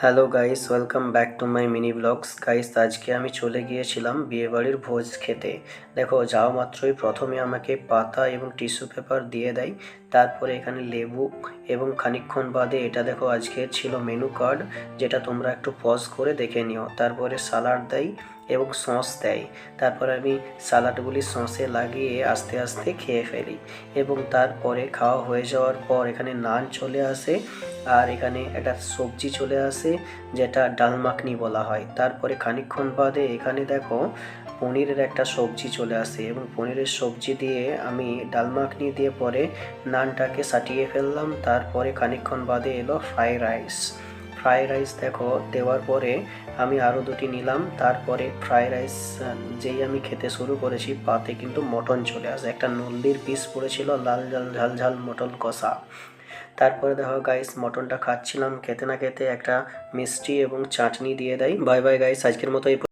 Hello guys, welcome back to my mini blogs. Guys, আজকে আমি চলে গিয়েছিলাম বিয়েবাড়ির ভোজ খেতে। দেখো, যাওয়া মাত্রই প্রথমে আমাকে পাতা এবং টিস্যু পেপার দিয়ে দেয়। তারপরে এখানে লেবু এবং খানিকক্ষণ বাদে এটা দেখো, আজকের ছিল মেনু কার্ড, যেটা তোমরা একটু পজ করে দেখে নিও। তারপরে সালাড দেয় এবং সস দেয়। তারপরে আমি সালাডগুলি সসে লাগিয়ে আস্তে আস্তে খেয়ে ফেলি এবং তারপরে খাওয়া হয়ে যাওয়ার পর এখানে নান চলে আসে আর এখানে একটা সবজি চলে আসে, যেটা ডাল মাখনি বলা হয়। তারপরে খানিকক্ষণ বাদে এখানে দেখো পনিরের একটা সবজি চলে আসে এবং পনিরের সবজি দিয়ে আমি ডাল মাখনি দিয়ে পরে নানটাকে সাটিয়ে ফেললাম। তারপরে খানিকক্ষণ বাদে এলো ফ্রাই রাইস দেখো দেওয়ার পরে আমি আরও দুটি নিলাম। তারপরে ফ্রাই রাইস যেই আমি খেতে শুরু করেছি, পাতে কিন্তু মটন চলে আসে। একটা নল্লির পিস পড়েছিল, লাল ঝাল ঝাল ঝাল মটন কষা। তারপরে দেখো গাইস, মটনটা খাচ্ছিলাম, খেতে না খেতে একটা মিষ্টি এবং চাটনি দিয়ে দেয়। বাই বাই গাইস, আজকের মতো এই